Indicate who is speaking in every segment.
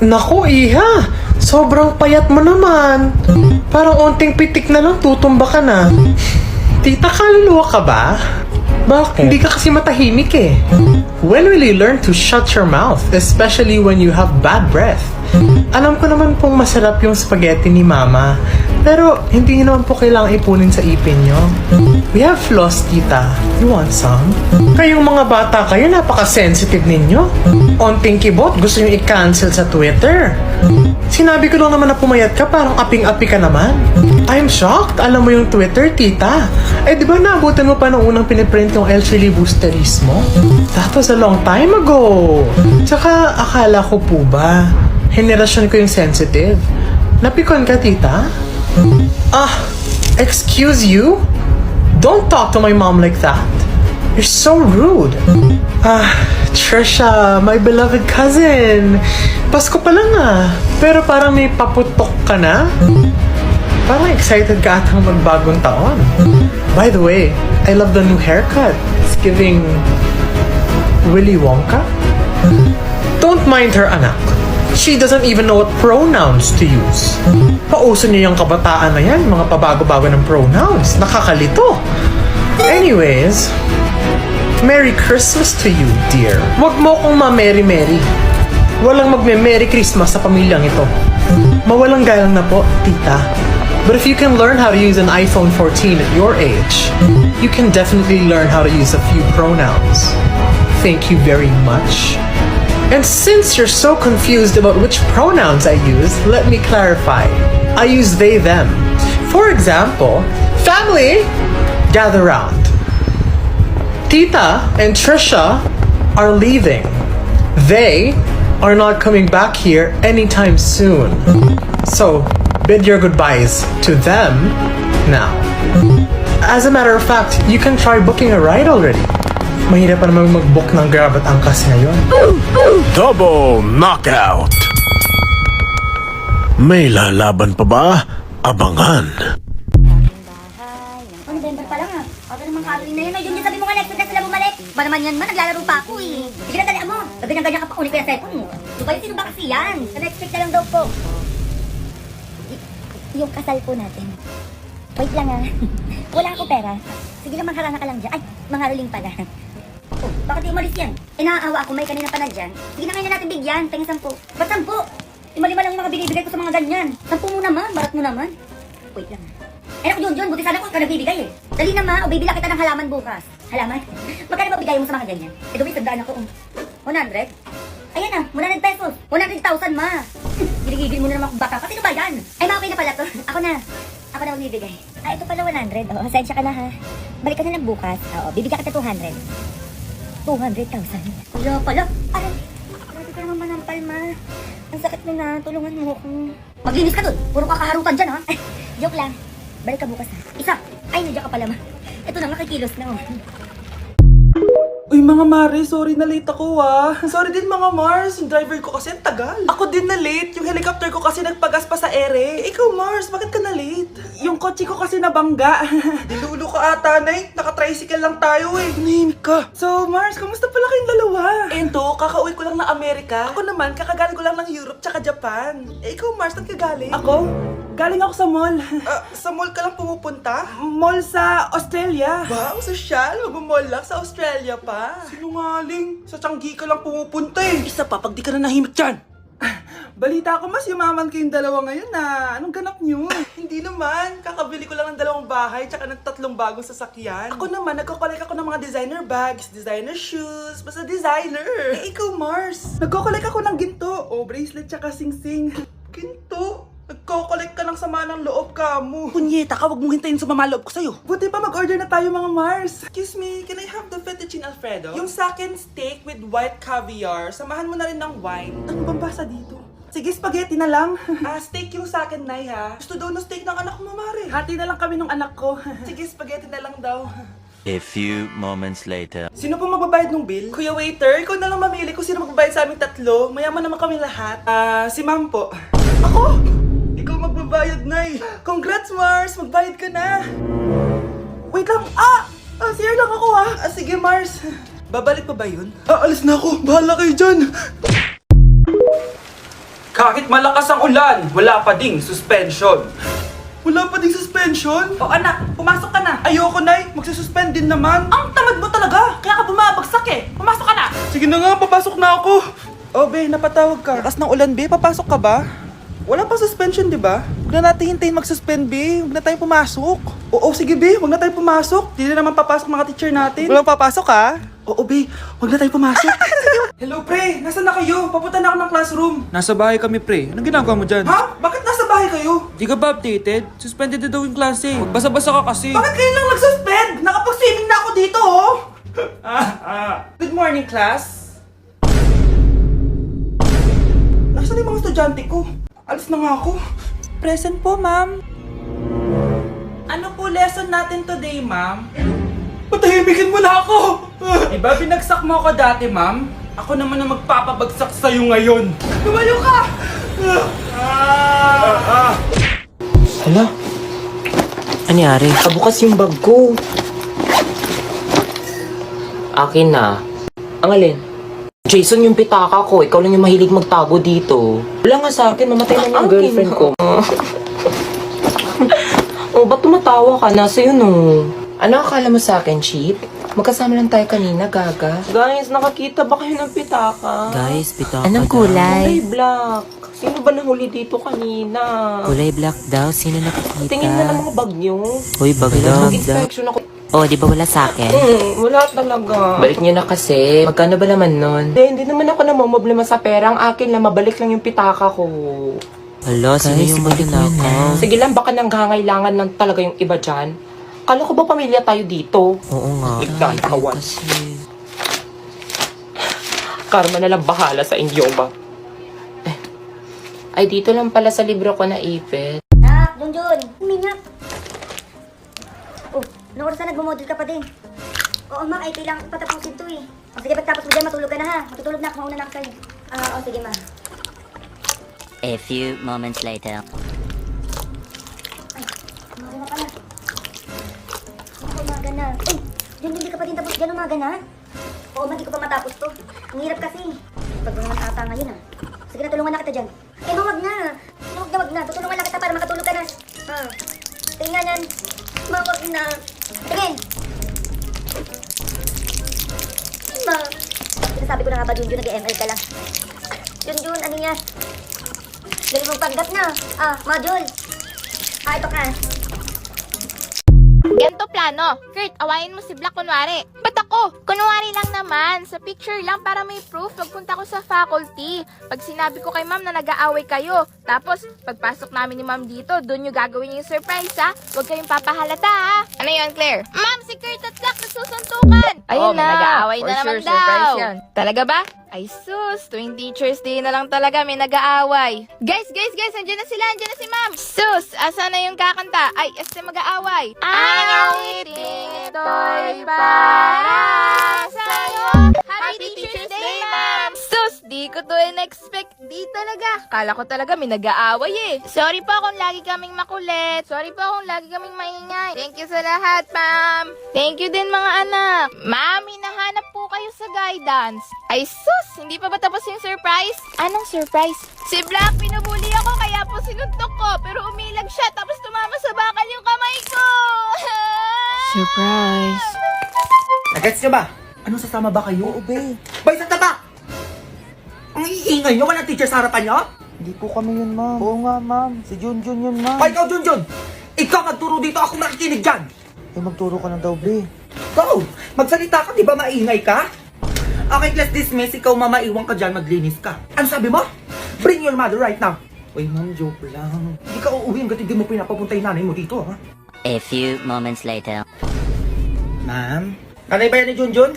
Speaker 1: Naku, Iha! Sobrang payat mo naman. Parang onting pitik na lang tutumba ka na. Tita, kaluluwa ka ba? Bakit? Hindi ka kasi matahimik eh. When will you learn to shut your mouth? Especially when you have bad breath. Alam ko naman pong masarap yung spaghetti ni Mama. Pero hindi niyo naman po kailangang ipunin sa ipin nyo. We have floss, tita. You want some? Kayong mga bata kayo, napaka-sensitive ninyo. Onting kibot, gusto nyo i-cancel sa Twitter. Sinabi ko lang naman na pumayat ka, parang aping-api ka naman. I'm shocked. Alam mo yung Twitter, tita. Eh, di ba naabutan mo pa nung unang piniprint yung El Chili Boosterismo? That was a long time ago. Tsaka, akala ko po ba, henerasyon ko yung sensitive. Napikon ka, tita? Excuse you? Don't talk to my mom like that. You're so rude. Trisha, my beloved cousin. Pasko pa lang pero parang may paputok ka na. Parang excited ka atang magbagong taon. By the way, I love the new haircut. It's giving Willy Wonka. Don't mind her, anak. She doesn't even know what pronouns to use. Pauso niya yung kabataan na yan, mga pabago-bago ng pronouns. Nakakalito. Anyways, Merry Christmas to you, dear. Huwag mo kong ma-merry-merry. Walang magme-Merry Christmas sa pamilyang ito. Mawalang galang na po, tita. But if you can learn how to use an iPhone 14 at your age, you can definitely learn how to use a few pronouns. Thank you very much. And since you're so confused about which pronouns I use, let me clarify. I use they, them. For example, family, gather round. Tita and Trisha are leaving. They are not coming back here anytime soon. So, bid your goodbyes to them now. As a matter of fact, you can try booking a ride already. Mahirap pa naman mag-book ng Grab at Angkas ngayon.
Speaker 2: Double knockout! May lalaban pa ba? Abangan!
Speaker 3: November pa lang Aga naman Caroline na yun. Ay, yung sabi mo nga next week na sila bumalik. Ba naman yan man, naglalaro pa ako eh. Sige na, talian mo. Ganyan-ganyan ka pa ulit ko yung cellphone mo. Subay, sino ba kasi yan? Sa next week na lang daw po. Yung kasal po natin. Wait lang Wala ako pera. Sige lang, mangharana ka lang dyan. Ay, mangharuling pala. Oh, bakit di umalis yan? Eh, naaawa ako, may kanina pa na dyan. Sige na ngayon na natin bigyan, tingin 10. Ba't 10? Lima-lima lang yung mga binibigay ko sa mga ganyan. 10 mo naman, barat mo naman. Wait lang Eh, naku, John, buti sana ko ka nagbibigay eh. Dali na o bibila kita ng halaman bukas. Halaman? Magkano ba bigay mo sa mga ganyan? Eh, Dumi, sandaan ako 100? Ayan 100 pesos. 100,000 ma. Ginigigil mo na naman akong bata. Kasi ba yan? Ay, okay na pala to. Ako na magbibigay. Ito pala 100. Oh, hasensya ka na ha. Balik ka na lang bukas. Oo, bibigyan kita 200. 200,000. Wala pala. Ay, grabe ka naman manampal, ma. Ang sakit mo na. Tulungan mo ako. Maglinis ka dun. Puro kakaharutan dyan, ha? Ay, joke lang. Balik ka bukas, ha? Isa. Ay, nandiyan ka pala, ma. Ito na, nakikilos na,
Speaker 4: Uy mga Mare, sorry na late ako Sorry din mga Mars, yung driver ko kasi ang tagal. Ako din na late, yung helicopter ko kasi nagpagas pa sa ere. Ikaw Mars, bakit ka na late? Yung kotse ko kasi nabangga. Dilulo ka ata, Nay. Naka-tricycle lang tayo eh. Nahimik ka. So Mars, kamusta pala kayong dalawa? Ento, kakauwi ko lang ng Amerika. Ako naman, kakagaling ko lang ng Europe tsaka Japan. Ikaw Mars, saan ka galing? Ako? Galing ako sa mall. Sa mall ka lang pumupunta? Mall sa Australia. Wow, sosyal. Mag-mall lang sa Australia pa. Sinungaling. Sa Changi ka lang pumupunta eh. Isa pa, pag di ka na nahimik dyan. Balita ko mas yumaman kayong dalawa ngayon na. Anong ganap nyo? Hindi naman. Kakabili ko lang ng 2 bahay tsaka ng 3 bagong sasakyan. Ako naman, nagko-collect ako ng mga designer bags, designer shoes, basta designer. Eh, ikaw Mars. Nagko-collect ako ng ginto. O, bracelet tsaka sing-sing. Ginto? Nagko-collect ka ng sama ng loob ka mo. Punyeta ka, wag mong hintayin sumama loob ko sa'yo. Buti pa mag-order na tayo mga Mars. Excuse me, can I have the fettuccine Alfredo? Yung sa akin steak with white caviar. Samahan mo na rin ng wine. Ano bang basa dito? Sige, spaghetti na lang. Steak yung sa akin, Nay, ha? Gusto daw ng steak ng anak mo, Mare. Hati na lang kami ng anak ko. Sige, spaghetti na lang daw.
Speaker 5: A few moments later.
Speaker 4: Sino po magbabayad ng bill? Kuya waiter, ikaw na lang mamili kung sino magbabayad sa aming 3. Mayaman naman kami lahat. Si ma'am po. Ako? Ikaw magbabayad, Nay. Congrats, Mars! Magbayad ka na. Wait lang. CR lang ako, ha? Sige, Mars. Babalik pa ba yun? Alis na ako. Bahala kayo dyan. Kahit malakas ang ulan, wala pa ding suspension. Wala pa ding suspension? O anak, pumasok ka na. Ayoko, Nay. Magsususpend din naman. Ang tamad mo talaga. Kaya ka bumabagsak eh. Pumasok ka na. Sige na nga, papasok na ako. Oh, be, napatawag ka. Lakas ng ulan, be. Papasok ka ba? Wala pa suspension, di ba? Huwag na natin hintayin mag-suspend, be. Huwag na tayo pumasok. Oo, sige, be. Huwag na tayo pumasok. Di na naman papasok mga teacher natin. Walang papasok, ha? Oo, be. Huwag na tayo pumasok. Hello, pre. Nasaan na kayo? Papunta na ako ng classroom. Nasa bahay kami, pre. Anong ginagawa mo dyan? Ha? Bakit nasa bahay kayo? Di ka ba updated? Suspended na daw yung klase. Magbasa-basa ka kasi. Bakit kayo lang nag-suspend? Nakapag-swimming na ako dito, oh. Good morning, class. Nasaan yung mga estudyante ko? Alis na nga ako. Present po, ma'am. Ano po lesson natin today, ma'am? Patahimikin mo na ako! Diba binagsak mo ako dati, ma'am? Ako naman ang magpapabagsak sa'yo ngayon. Tumayo ka!
Speaker 6: Hala? Anyari? Kabukas yung bag ko. Akin na. Ang alin? Jason, yung pitaka ko. Ikaw lang yung mahilig magtago dito. Wala nga sa akin. Mamatay na yung girlfriend ko. Oh, ba't tumatawa ka? Nasa yun, oh. Ano akala mo sa akin, Chip? Magkasama lang tayo kanina, Gaga. Guys, nakakita ba kayo ng pitaka?
Speaker 7: Guys, pitaka
Speaker 8: Anong
Speaker 7: daw.
Speaker 8: kulay?
Speaker 6: Kulay black. Sino ba nahuli dito kanina?
Speaker 7: Kulay black daw. Sino nakikita?
Speaker 6: Tingin na ng mga bag nyo.
Speaker 7: Uy, bag daw.
Speaker 6: Mag-inspection ako.
Speaker 8: Oh, di ba wala sa akin?
Speaker 6: Wala talaga. Balik nyo na kasi. Magkano ba naman nun? Hindi naman ako namumblema sa pera. Ang akin lang, mabalik lang yung pitaka ko.
Speaker 7: Hala, sino
Speaker 8: Guys,
Speaker 7: yung
Speaker 8: balik mo na.
Speaker 7: magnanakaw?
Speaker 6: Sige lang, baka nanghangailangan lang talaga yung iba dyan. Kala ko ba pamilya tayo dito?
Speaker 7: Oo nga.
Speaker 6: Nagkakawan.
Speaker 7: Kasi...
Speaker 6: Karma na lang bahala sa inyo ba? Ay, dito lang pala sa libro ko na ipit.
Speaker 3: Nak, Junjun, minyak. Oh, noong oras na nagmo-model ka pa din. Oo, ma, ay kailangan patapusin to eh. O sige, pagtapos mo dyan, matulog ka na ha. Matutulog na ako, mauna na ako sa'yo. O sige, ma.
Speaker 5: A few moments later.
Speaker 3: Umaga na pala. Umaga na. Eh, Junjun, di ka pa din tapos dyan umaga na? Oo, ma, di ko pa matapos to. Ang hirap kasi. Pag mo naman ata ngayon ha. Sige na, tulungan na kita dyan. Eh, wag na. Wag na. Tutulungan lang kita para makatulog ka na. Tingnan yan. Wag na. Tingin. Ma. Sinasabi ko na nga ba, Junjun, nag-ML ka lang. Junjun, ano niya? Galing mong panggap na. Module. Ito ka.
Speaker 9: Ganto plano. Kurt, awayin mo si Black kunwari. Ba't ako? Kunwari lang naman. Sa picture lang para may proof. Magpunta ko sa faculty. Pag sinabi ko kay ma'am na nag-aaway kayo. Tapos, pagpasok namin ni ma'am dito, doon nyo gagawin yung surprise, ha? Huwag kayong papahalata, ha? Ano yun, Claire? Ma'am, si Kurt at Black nagsusuntukan. Ayun na. Nag-aaway na naman daw. Surprise yan. Talaga ba? Ay sus, tuwing Teacher's Day na lang talaga may nag-aaway. Guys, andyan na sila, andyan na si ma'am. Sus, asa na yung kakanta? Ay, mag-aaway. Awiting ito'y para sa'yo. Happy Teacher's Day, ma'am. Sus, di ko to in-expect. Di talaga. Kala ko talaga may nag-aaway eh. Sorry po kung lagi kaming makulit. Sorry po kung lagi kaming maingay. Thank you sa lahat, ma'am. Thank you din mga anak. Ma'am, hinahanap po kayo sa guidance. Ay sus, hindi pa ba tapos yung surprise? Anong surprise? Si Black, pinubuli ako kaya po sinuntok ko. Pero umilag siya tapos tumama sa bakal yung kamay ko.
Speaker 8: Surprise.
Speaker 10: Nagets nyo ba? Anong sasama ba kayo? Oo, be. Bay, sa taba! Ang iingay nyo, walang teacher sa harapan nyo?
Speaker 4: Hindi po kami yun, ma'am. Oo nga, ma'am. Si Junjun yun, ma'am.
Speaker 10: Hoy, ikaw, Junjun! Ikaw magturo dito, ako makikinig dyan!
Speaker 4: Eh, magturo ka ng daw, be.
Speaker 10: Go! Magsalita ka, di ba maingay ka? Okay, class dismiss, ikaw mamaiwan ka dyan, maglinis ka. Ano sabi mo? Bring your mother right now! Uy, ma'am, joke lang. Hindi ka uuwi hanggat hindi mo pinapapunta yung nanay mo dito, ha?
Speaker 5: A few moments later.
Speaker 10: Ma'am? Nanay ba yan ni Junjun?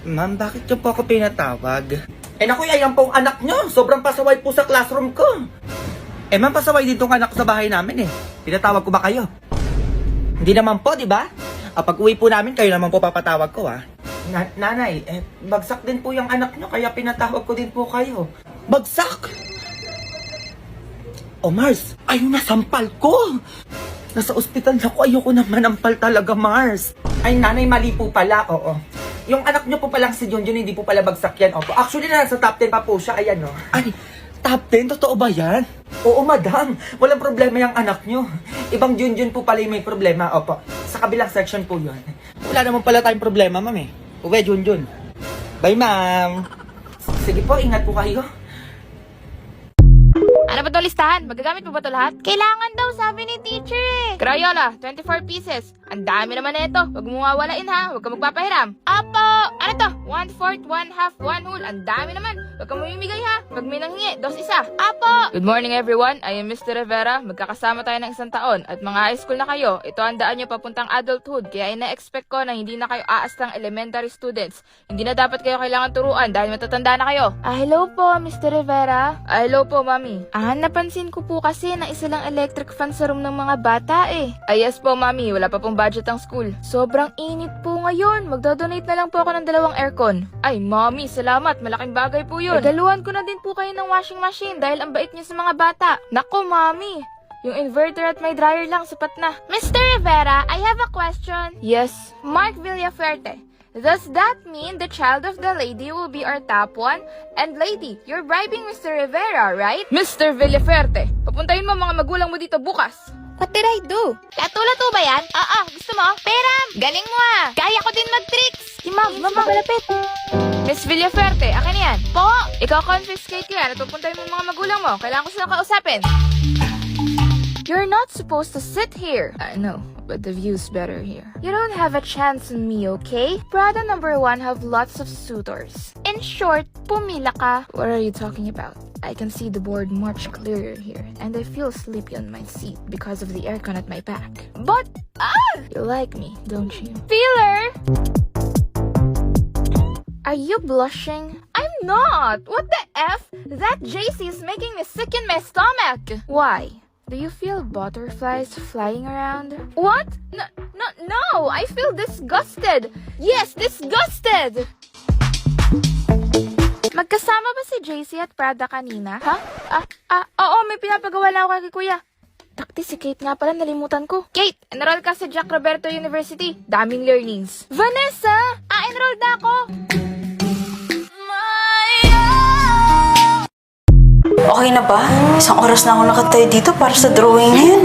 Speaker 10: Ma'am, bakit niyo po ako pinatawag? Eh naku, ayan pong anak niyo. Sobrang pasaway po sa classroom ko. Eh ma'am, pasaway din tong anak ko sa bahay namin eh. Pinatawag ko ba kayo? Hindi naman po, di ba? Pag uwi po namin, kayo naman po papatawag ko, ha? Nanay, bagsak din po yung anak niyo, kaya pinatawag ko din po kayo. Bagsak? Oh, Mars, ayun na, sampal ko. Nasa ospital ako, ayoko na manampal talaga, Mars. Ay, nanay, mali po pala, oo. Yung anak niyo po palang si Junjun, hindi po pala bagsak yan, opo. Actually, nasa top 10 pa po siya, ayan, no. Ay, Top 10? Totoo ba yan? Oo, madam. Walang problema yung anak nyo. Ibang Junjun po pala yung may problema. Opo, sa kabilang section po yun. Wala naman pala tayong problema, ma'am eh. Uwe, Junjun. Bye, ma'am. Sige po, ingat po kayo.
Speaker 9: Ano ba itong listahan? Magagamit mo ba ito lahat? Kailangan daw, sabi ni teacher eh. Crayola, 24 pieces. Ang dami naman na ito. Huwag mo wawalain ha. Huwag ka magpapahiram. Apo! Ano to? 1/4, 1/2, 1 whole. Ang dami naman. Huwag ka mamimigay ha. Pag may nanghingi, 2 isa. Apo! Good morning everyone. I am Mr. Rivera. Magkakasama tayo ng 1 taon. At mga high school na kayo, ito ang daan nyo papuntang adulthood. Kaya ina-expect ko na hindi na kayo aastang elementary students. Hindi na dapat kayo kailangan turuan dahil matatanda na kayo. Hello po, Mr. Rivera. Hello po, mami. Napansin ko po kasi na isa lang electric fan sa room ng mga bata eh. Yes po, mami. Wala pa pong budget ang school. Sobrang init po ngayon. Magdodonate na lang po ako ng 2 aircon. Ay, mami, salamat. Malaking bagay po yun. Regaluhan ko na din po kayo ng washing machine dahil ang bait niyo sa mga bata. Nako, mami. Yung inverter at may dryer lang, sapat na. Mr. Rivera, I have a question. Yes, Mark Villafuerte. Does that mean the child of the lady will be our top one? And lady, you're bribing Mr. Rivera, right? Mr. Villafuerte, papuntahin mo mga magulang mo dito bukas. What did I do? Katulad ba yan? Gusto mo? Peram! Galing mo ah! Kaya ko din mag-tricks! Si ma'am, malapit. Miss Villafuerte, akin yan. Po! Ikaw confiscate ko yan at papuntahin mo mga magulang mo. Kailangan ko silang kausapin. You're not supposed to sit here. I know, but the view's better here. You don't have a chance on me, okay? Prada #1 have lots of suitors. In short, pumila ka. What are you talking about? I can see the board much clearer here, and I feel sleepy on my seat because of the aircon at my back. But, you like me, don't you? Feeler! Are you blushing? I'm not! What the F? That JC is making me sick in my stomach! Why? Do you feel butterflies flying around? What? No! I feel disgusted! Yes, disgusted! Magkasama ba si JC at Prada kanina? Ha? Oo, may pinapagawa na ako kay Kuya. Takti si Kate nga pala, nalimutan ko. Kate, enroll ka sa Jack Roberto University. Daming learnings. Vanessa! Enroll na ako!
Speaker 8: Okay na ba? 1 oras na ako nakatayo dito para sa drawing na yun.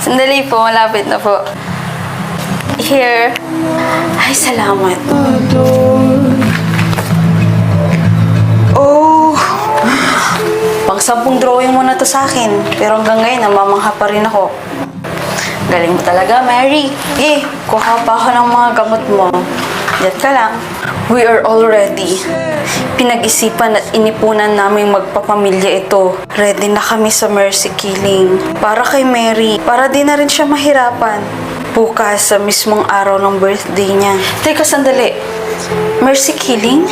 Speaker 3: Sandali po, malapit na po. Here.
Speaker 8: Ay, salamat. Oh! Pang-10 drawing mo na to sa akin. Pero hanggang ngayon, namamangha pa rin ako. Galing mo talaga, Mary. Kuha pa ako ng mga gamot mo. Diyan ka lang. We are all ready. Pinag-isipan at inipunan naming magpapamilya ito. Ready na kami sa mercy killing. Para kay Mary, para di na rin siya mahirapan. Bukas sa mismong araw ng birthday niya. Teka, sandali. Mercy killing?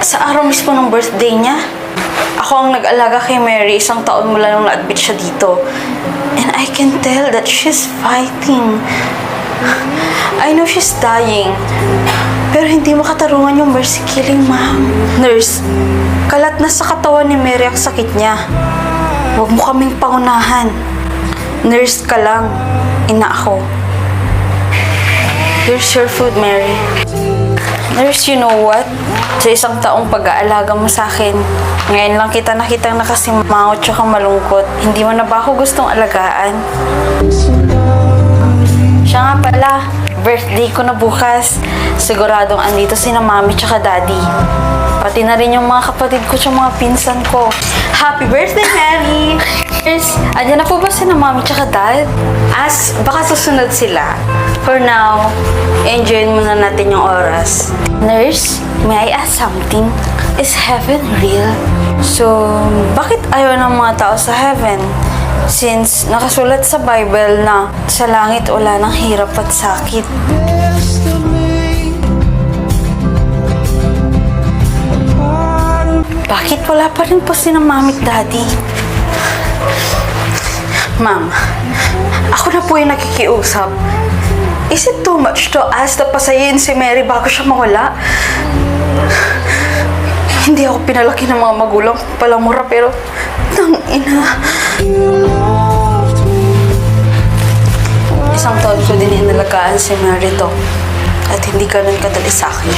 Speaker 8: Sa araw mismo ng birthday niya? Ako ang nag-alaga kay Mary 1 taon mula nung na-admit siya dito. And I can tell that she's fighting. I know she's dying. Pero hindi makatarungan yung mercy killing, ma'am. Nurse, kalat na sa katawan ni Mary ang sakit niya. Huwag mo kaming pangunahan. Nurse ka lang. Ina ako. Here's your food, Mary. Nurse, you know what? Sa 1 taong pag-aalaga mo sa akin, ngayon lang kita nakitang nakasimangot tsaka malungkot. Hindi mo na ba ako gustong alagaan? Siya nga pala, birthday ko na bukas. Siguradong andito sina mami tsaka daddy. Pati na rin yung mga kapatid ko tsaka mga pinsan ko. Happy birthday, Mary! Nurse, andyan na po ba sina mami tsaka dad? Baka susunod sila. For now, enjoy muna natin yung oras. Nurse, may I ask something? Is heaven real? So, bakit ayaw ng mga tao sa heaven? Since nakasulat sa Bible na sa langit wala ng hirap at sakit. Bakit wala pa rin po sina mami at daddy? Ma'am, ako na po yung nakikiusap. Is it too much to ask na pasayin si Mary bago siya mawala? Hindi ako pinalaki ng mga magulang ko palang mura, pero tangina. 1 taon ko din inalagaan si Mary to. At hindi ganun kadali sa akin.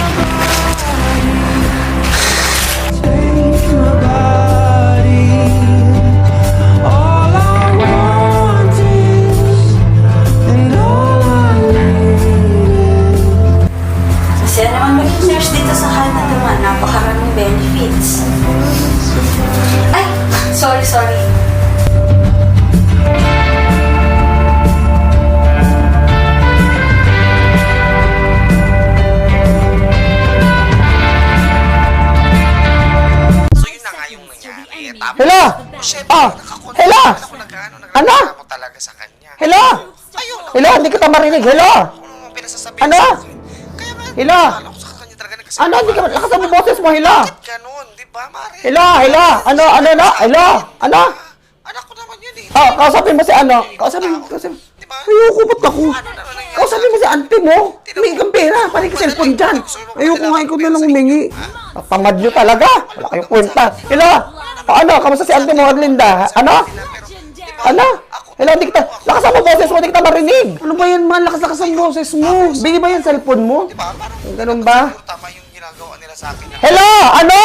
Speaker 8: Sorry.
Speaker 10: So yun na nga yung nangyari. Tapos,
Speaker 1: Hello? Hello? Ano?
Speaker 10: ako talaga sa kanya.
Speaker 1: Hello? Hello, hindi kita marinig. Hello?
Speaker 10: Ano pinasasabi
Speaker 1: Ano?
Speaker 10: sa akin? Kaya nga,
Speaker 1: Hello?
Speaker 10: akala ko sa kanya talaga nagkasabi.
Speaker 1: Ano? Hindi ka lakasan mo boses mo. Hello?
Speaker 10: Ganun, di ba, Mare?
Speaker 1: Hello? Hello? Ano? Hello? Ano?
Speaker 10: Anak ko naman yun eh.
Speaker 1: Oh, kausapin mo si ano? Kausapin.
Speaker 10: Di ba?
Speaker 1: Ayoko, ba't ako?
Speaker 10: Ano naman nangyari?
Speaker 1: Kausapin mo si auntie mo. Humingi kang pera. Panig ka cellphone dyan. Ayoko nga, ikaw na lang humingi. Pamad nyo talaga. Wala kayong kwenta. Hello? O ano? Kamusta si auntie mo, Arlinda? Ano? Ano? Hello, hindi kita. Lakasan mo boses mo, hindi kita marinig. Ano ba yan, man? Lakas-lakas ang boses mo. Bili ba yan cellphone mo?
Speaker 10: Di ba? Parang
Speaker 1: Ganun ba?
Speaker 10: tama yung ginagawa nila sa akin.
Speaker 1: Hello? Ano?